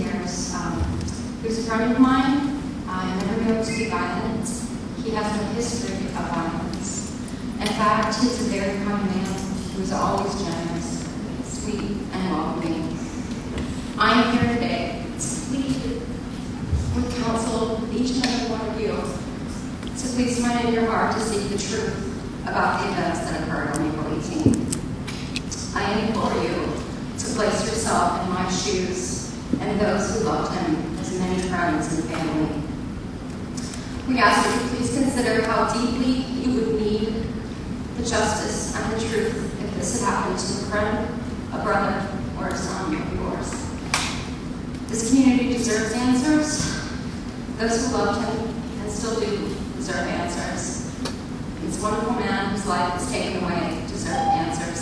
years, who's a friend of mine. I never knew him to be violent. He has no history of violence. In fact, he's a very kind man who's always generous, sweet, and welcoming. I am here today to plead with counsel each and every one of you to please find in your heart to seek the truth about the events that occurred on April 18th. I implore you to place yourself in my shoes and those who loved him as many friends and family. We ask that you please consider how deeply you would need the justice and the truth if this had happened to a friend, a brother, or a son of yours. This community deserves answers. Those who loved him and still do deserve answers. This wonderful man whose life was taken away deserves answers.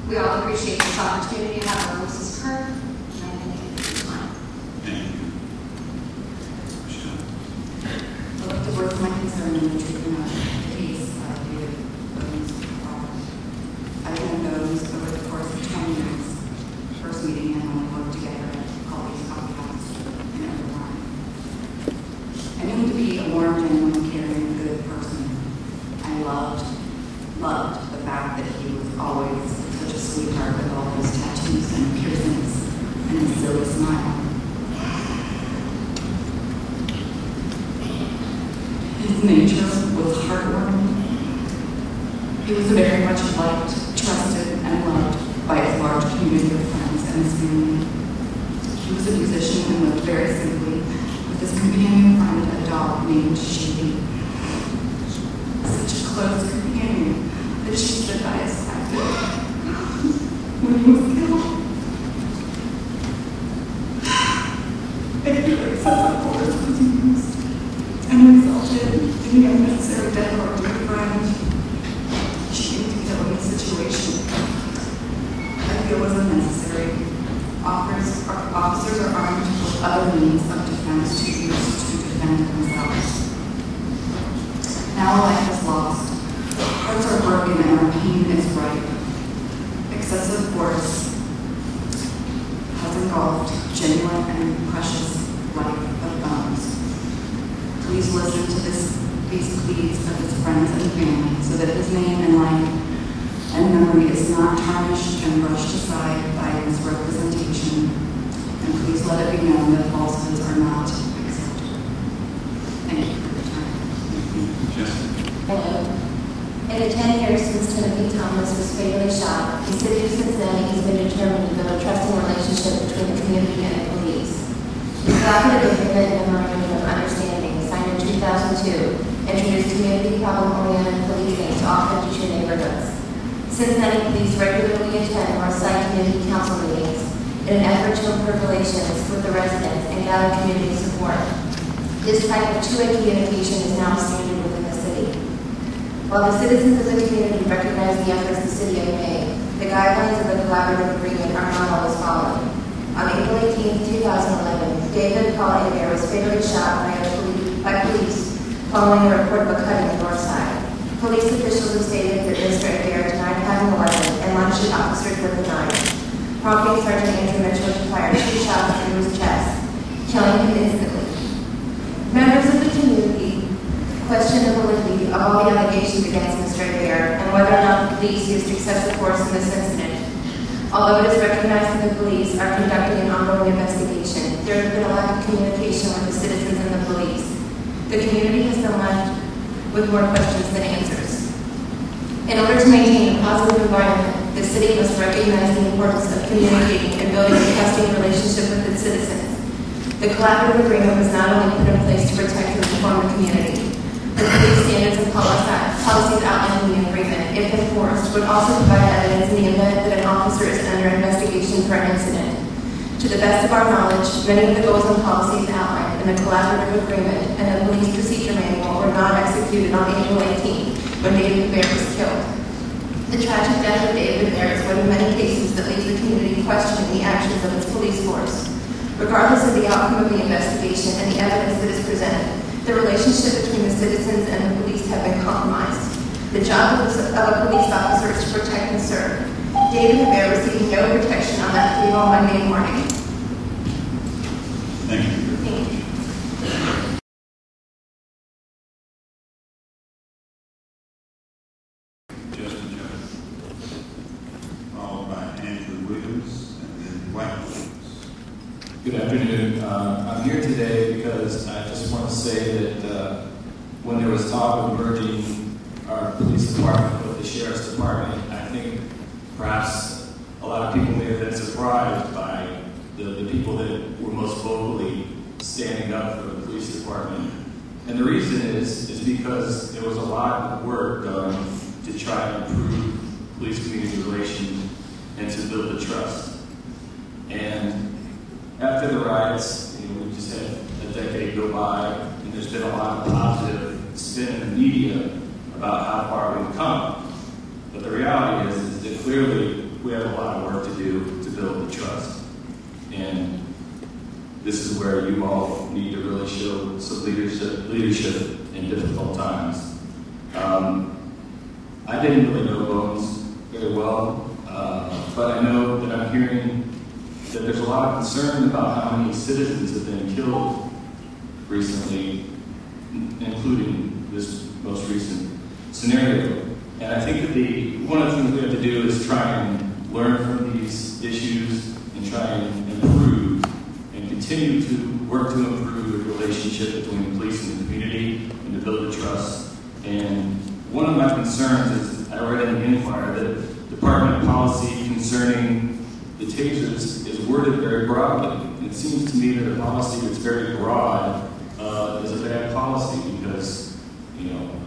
We all appreciate this opportunity to have our voices heard, and I thank you for your time. Thank you. Michelle. I'd like to voice my concern in the treatment of the case of David BonesCityHallPartFour. I've known Bones over the course of 20 years. First meeting him when we worked together at Colby's Coffee House in Evergreen. I knew him to be a warm, genuine, caring, good person. I loved the fact that he was always such a sweetheart with all his tattoos and piercings and his silly smile. His nature was heartwarming. He was very much liked, trusted, and loved by his large community of friends and his family. He was a musician and lived very simply with his companion friend, a dog named Sheepy. Such a close companion that she stood by his side when he was killed. I feel like such a force was used and resulted in the unnecessary death of our dear friend. Shooting to kill in this situation, I feel was unnecessary. Officers are armed with other means of defense to use to defend themselves. Now life is lost. Hearts are broken and our pain is ripe. Excessive force has engulfed genuine and precious life of Bones. Please listen to these pleas of his friends and family so that his name and life and memory is not tarnished and brushed aside by misrepresentation. And please let it be known that falsehoods are not acceptable. Thank you for your time. Hello. In the 10 years since Timothy Thomas was fatally shot, the city of Cincinnati has been determined to build a trusting relationship between the community and the police. The collaborative agreement and memorandum of understanding signed in 2002 introduced community problem-oriented policing to all 52 neighborhoods. Cincinnati police regularly attend Northside Community Council meetings in an effort to improve relations with the residents and gather community support. This type of two-way communication is now standard within the city. While the citizens of the community recognize the efforts the city has made, the guidelines of the collaborative agreement are not always followed. On April 18, 2011, David Paul Abear was fatally shot by police following a report of a cutting in Northside. Police officials have stated that Mr. Abear denied having a weapon and launched at officers with a knife, prompting Sergeant Andrew Mitchell to fire 2 shots through his chest, killing him instantly. Members of the community question the validity of all the allegations against Mr. Abear and whether or not the police used excessive force in this incident. Although it is recognized that the police are conducting an ongoing investigation, there has been a lack of communication with the citizens and the police. The community has been left with more questions than answers. In order to maintain a positive environment, the city must recognize the importance of communicating and building a trusting relationship with its citizens. The collaborative agreement was not only put in place to protect and inform the community. The police standards and policies outlined in the agreement, if enforced, would also provide evidence in the event that an officer is under investigation for an incident. To the best of our knowledge, many of the goals and policies outlined in the collaborative agreement and the police procedure manual were not executed on April 18th when David Abear was killed. The tragic death of David Abear is one of many cases that leaves the community questioning the actions of its police force. Regardless of the outcome of the investigation and the evidence that is presented, the relationship between the citizens and the police have been compromised. The job of a police officer is to protect and serve. David Abear received no protection on that fatal Monday morning. Good afternoon. I'm here today because I just want to say that when there was talk of merging our police department with the sheriff's department, I think perhaps a lot of people may have been surprised by the people that were most vocally standing up for the police department. And the reason is because there was a lot of work done to try to improve police-community relations and to build the trust. And after the riots, we just had a decade go by, and there's been a lot of positive spin in the media about how far we've come. But the reality is that clearly we have a lot of work to do to build the trust. And this is where you all need to really show some leadership in difficult times. I didn't really know Bones very well, but I know that I'm hearing that there's a lot of concern about how many citizens have been killed recently, including this most recent scenario. And I think that one of the things we have to do is try and learn from these issues and try and improve and continue to work to improve the relationship between the police and the community and to build the trust. And one of my concerns is, I read in the Inquirer that department policy concerning the tasers is worded very broadly. It seems to me that a policy that's very broad is a bad policy because,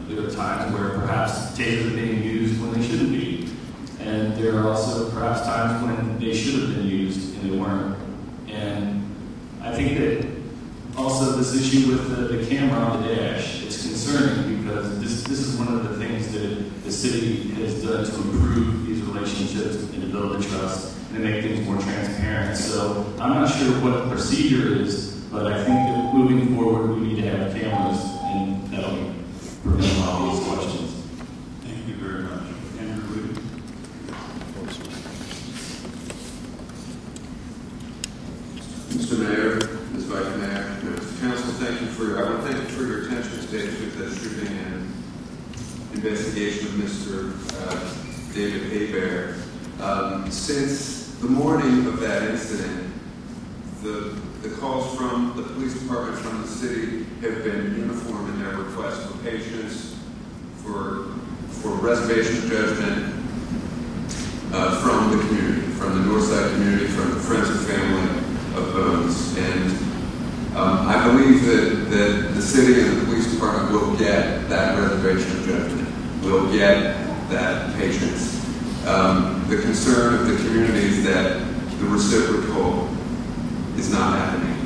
there are times where perhaps tasers are being used when they shouldn't be. And there are also perhaps times when they should have been used and they weren't. And I think that also this issue with the camera on the dash, it's concerning because this is one of the things that the city has done to improve these relationships and to build the trust and to make things more transparent. So I'm not sure what the procedure is, but I think that moving forward we need to have cameras and that'll prevent all these questions. Thank you very much. Andrew Wood. Mr. Mayor, Ms. Vice Mayor, members of council, I want to thank you for your attention today to the shooting and investigation of Mr. David Hebert. Since the morning of that incident, the calls from the police department from the city have been uniform in their request for patience, for reservation of judgment from the community, from the Northside community, from the friends and family of Bones. And I believe that the city and the police department will get that reservation of judgment, will get that patience. The concern of the community is that the reciprocal is not happening.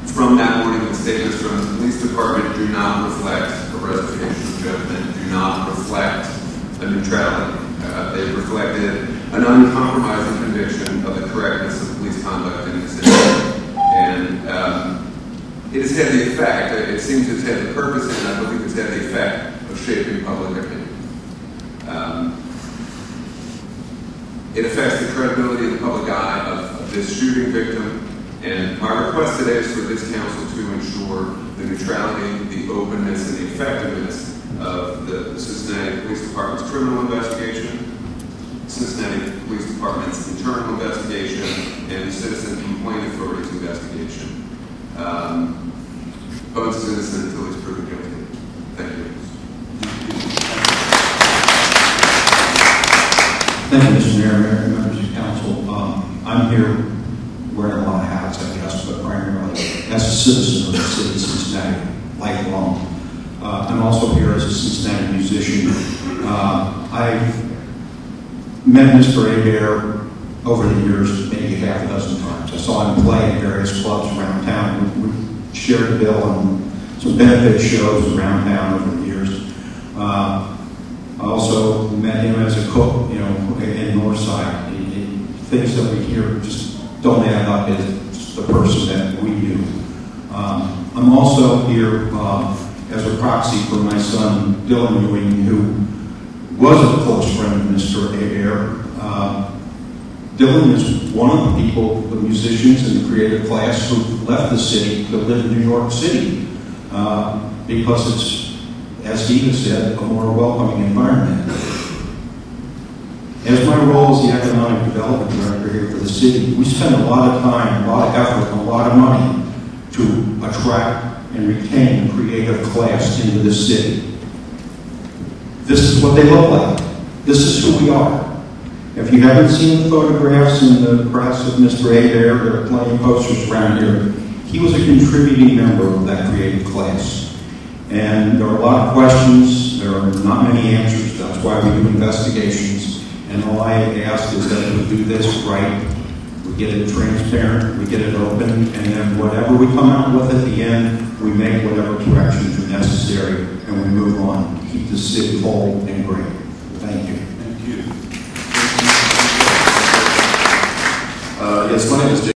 From that morning, the statements from the police department do not reflect a reservation of judgment, do not reflect a neutrality. They've reflected an uncompromising conviction of the correctness of police conduct in the city. And it has had the effect, it seems it's had the purpose, and I believe it's had the effect of shaping public opinion. It affects the credibility of the public eye of this shooting victim. And my request today is for this council to ensure the neutrality, the openness, and the effectiveness of the Cincinnati Police Department's criminal investigation, Cincinnati Police Department's internal investigation, and the Citizen Complaint Authority's investigation. Bones is innocent until he's proven guilty. Thank you. Thank you, Mr. Mayor, members of council. I'm here wearing a lot of hats, I guess, but primarily as a citizen of the city of Cincinnati, lifelong. I'm also here as a Cincinnati musician. I've met Mr. Hebert over the years, maybe half a dozen times. I saw him play in various clubs around town. We shared a bill on some benefit shows around town over the years. I also met him as a cook, in Northside. Things that we hear just don't add up as the person that we knew. I'm also here as a proxy for my son, Dylan Ewing, who was a close friend of Mr. Hebert. Dylan is one of the people, the musicians in the creative class who left the city to live in New York City because it's, as he has said, a more welcoming environment. As my role as the Economic Development Director here for the city, we spend a lot of time, a lot of effort, and a lot of money to attract and retain a creative class into this city. This is what they look like. This is who we are. If you haven't seen the photographs in the press of Mr. Adair, there are plenty of posters around here. He was a contributing member of that creative class. And there are a lot of questions. There are not many answers. That's why we do investigations. And all I ask is that we do this right. We get it transparent, we get it open, and then whatever we come out with at the end, we make whatever corrections are necessary, and we move on. Keep the city whole and great.